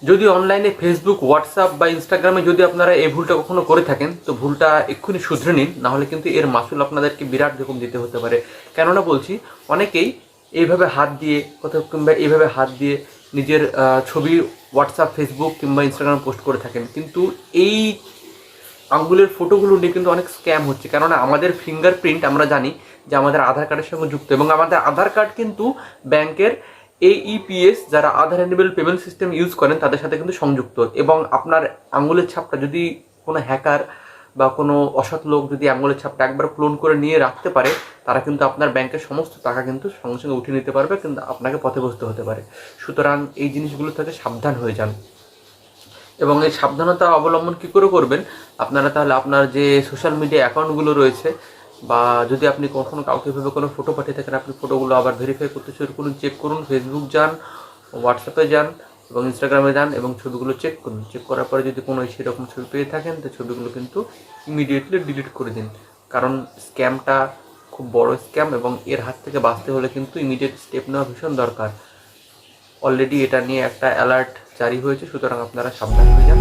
যদি অনলাইনে Facebook, WhatsApp বা ইনস্টাগ্রামে যদি আপনারা এই ভুলটা কখনো করে থাকেন, তো ভুলটা এক্ষুনি শুধরে নিন, নাহলে কিন্তু এর মাসুল আপনাদেরকে বিরাট রকম দিতে হতে পারে। কেননা বলছি, অনেকেই এইভাবে হাত দিয়ে কোথাও কিংবা এইভাবে হাত দিয়ে নিজের ছবি হোয়াটসঅ্যাপ, ফেসবুক কিংবা ইনস্টাগ্রামে পোস্ট করে থাকেন, কিন্তু এই আঙ্গুলের ফটোগুলো নিয়ে কিন্তু অনেক স্ক্যাম হচ্ছে। কেননা আমাদের ফিঙ্গারপ্রিন্ট আমরা জানি যে আমাদের আধার কার্ডের সঙ্গে যুক্ত, এবং আমাদের আধার কার্ড কিন্তু ব্যাংকের AEPS, যারা আধার এনেবল পেমেন্ট সিস্টেম ইউজ করেন তাদের সাথে কিন্তু সংযুক্ত। এবং আপনার আঙুলের ছাপটা যদি কোনো হ্যাকার বা কোনো অসৎ লোক যদি আঙুলের ছাপটা একবার ক্লোন করে নিয়ে রাখতে পারে, তারা কিন্তু আপনার ব্যাংকের সমস্ত টাকা কিন্তু সঙ্গে সঙ্গে উঠিয়ে নিতে পারবে, কিন্তু আপনাকে পথে বসতে হতে পারে। সুতরাং এই জিনিসগুলো থেকে সাবধান হয়ে যান। এবং এই সাবধানতা অবলম্বন কী করে করবেন আপনারা, তাহলে আপনার যে সোশ্যাল মিডিয়া অ্যাকাউন্টগুলো রয়েছে, বা যদি আপনি কখনো কাউকে ভেবে কোনো ফটো পাঠিয়ে থাকেন, আপনি ফটোগুলো আবার ভেরিফাই করতে শুরু করুন, চেক করুন। ফেসবুক যান, হোয়াটসঅ্যাপে যান এবং ইনস্টাগ্রামে যান এবং ছবিগুলো চেক করুন। চেক করার পরে যদি কোনো সেরকম ছবি পেয়ে থাকেন, তো ছবিগুলো কিন্তু ইমিডিয়েটলি ডিলিট করে দিন। কারণ স্ক্যামটা খুব বড় স্ক্যাম, এবং এর হাত থেকে বাঁচতে হলে কিন্তু ইমিডিয়েট স্টেপ নেওয়া ভীষণ দরকার। অলরেডি এটা নিয়ে একটা অ্যালার্ট জারি হয়েছে, সুতরাং আপনারা সাবধান হয়ে যান।